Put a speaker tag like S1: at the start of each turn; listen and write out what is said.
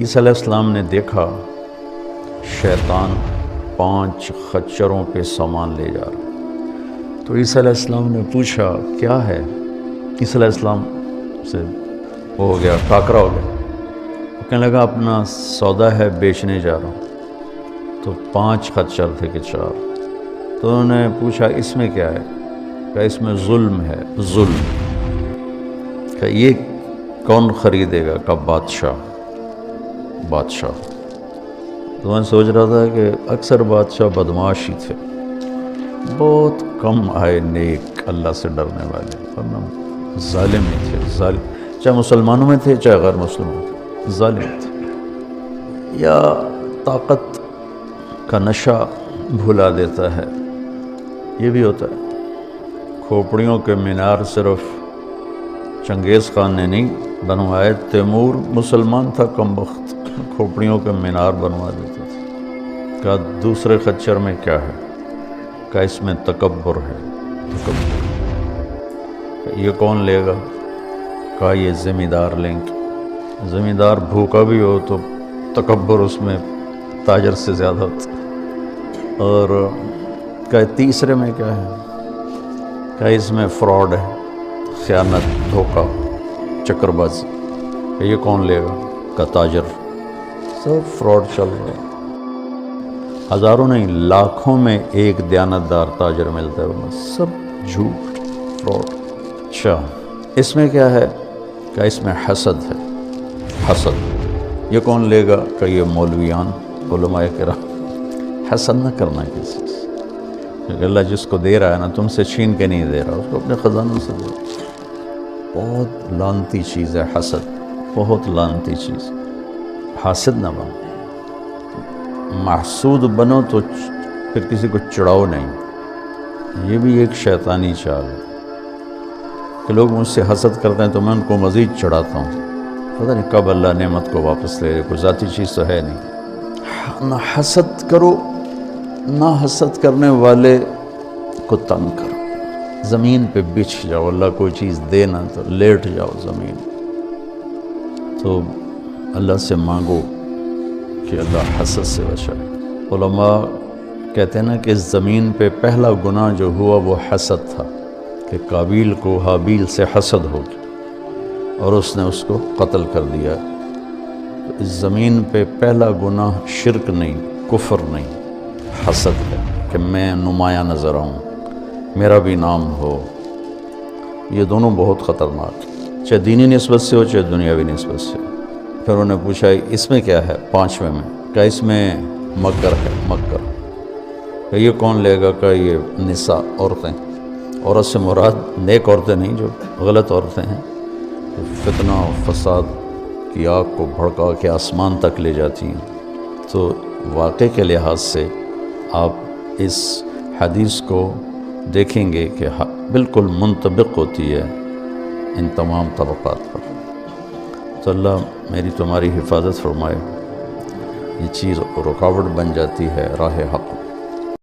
S1: عیسیٰ علیہ السلام نے دیکھا شیطان 5 خچروں پہ سامان لے جا رہا، تو عیسیٰ علیہ السلام نے پوچھا کیا ہے؟ عیسیٰ علیہ السلام سے وہ ہو گیا، ٹاکرا ہو گیا، وہ کہنے لگا اپنا سودا ہے بیچنے جا رہا ہوں۔ تو 5 خچر تھے کہ 4، تو انہوں نے پوچھا اس میں کیا ہے؟ کہ اس میں ظلم ہے، ظلم۔ کہ یہ کون خریدے گا؟ کہ بادشاہ۔ تو میں سوچ رہا تھا کہ اکثر بادشاہ بدماش ہی تھے، بہت کم آئے نیک اللہ سے ڈرنے والے، ورنہ ظالم ہی تھے، ظالم، چاہے مسلمانوں میں تھے چاہے غیر مسلموں تھے، ظالم تھے۔ یا طاقت کا نشہ بھلا دیتا ہے، یہ بھی ہوتا ہے۔ کھوپڑیوں کے مینار صرف چنگیز خان نے نہیں بنوائے، تیمور مسلمان تھا کم بخت، کھوپڑیوں کے مینار بنوا دیتا تھا۔ کہا دوسرے خچر میں کیا ہے؟ کہا اس میں تکبر ہے، تکبر۔ کہ یہ کون لے گا؟ کہا یہ زمیندار لیں گے۔ زمیندار بھوکا بھی ہو تو تکبر اس میں تاجر سے زیادہ ہوتا۔ اور کہ تیسرے میں کیا ہے؟ کہ اس میں فراڈ ہے، خیانت، دھوکہ، چکر بازی۔ کہ یہ کون لے گا؟ کہ تاجر۔ سب فراڈ چل رہا ہے، ہزاروں نہیں لاکھوں میں ایک دیانتدار تاجر ملتا ہے، وہ سب جھوٹ، فراڈ۔ اچھا اس میں کیا ہے؟ کہ اس میں حسد ہے، حسد۔ یہ کون لے گا؟ کہ یہ مولویان، علماء کرام۔ حسد نہ کرنا کسی سے، کیونکہ اللہ جس کو دے رہا ہے نا، تم سے چھین کے نہیں دے رہا، اس کو اپنے خزانوں سے دے رہا۔ بہت لعنتی چیز ہے حسد، بہت لعنتی چیز۔ حاسد نہ بنو، محسود بنو تو پھر کسی کو چڑھاؤ نہیں۔ یہ بھی ایک شیطانی چال ہے کہ لوگ مجھ سے حسد کرتے ہیں تو میں ان کو مزید چڑھاتا ہوں، پتہ نہیں کب اللہ نعمت کو واپس لے، کوئی ذاتی چیز تو ہے نہیں۔ نہ حسد کرو، نہ حسد کرنے والے کو تنگ کرو، زمین پہ بچھ جاؤ، اللہ کوئی چیز دے نا تو لیٹ جاؤ زمین۔ تو اللہ سے مانگو کہ اللہ حسد سے بچائے۔ علماء کہتے ہیں نا کہ اس زمین پہ پہلا گناہ جو ہوا وہ حسد تھا، کہ قابیل کو حابیل سے حسد ہو گیا اور اس نے اس کو قتل کر دیا۔ تو اس زمین پہ پہلا گناہ شرک نہیں، کفر نہیں، حسد ہے، کہ میں نمایاں نظر آؤں، میرا بھی نام ہو۔ یہ دونوں بہت خطرناک، چاہے دینی نسبت سے ہو چاہے دنیاوی نسبت سے۔ پھر انہوں نے پوچھا اس میں کیا ہے؟ 5ویں میں کہ اس میں مکر ہے، مکر۔ کہ یہ کون لے گا؟ کہ یہ نساء، عورتیں۔ عورت سے مراد نیک عورتیں نہیں، جو غلط عورتیں ہیں، فتنہ و فساد کی آگ کو بھڑکا کے آسمان تک لے جاتی ہیں۔ تو واقعے کے لحاظ سے آپ اس حدیث کو دیکھیں گے کہ بالکل منطبق ہوتی ہے ان تمام طبقات پر۔ تو اللہ میری تمہاری حفاظت فرمائے، یہ چیز رکاوٹ بن جاتی ہے راہ حق۔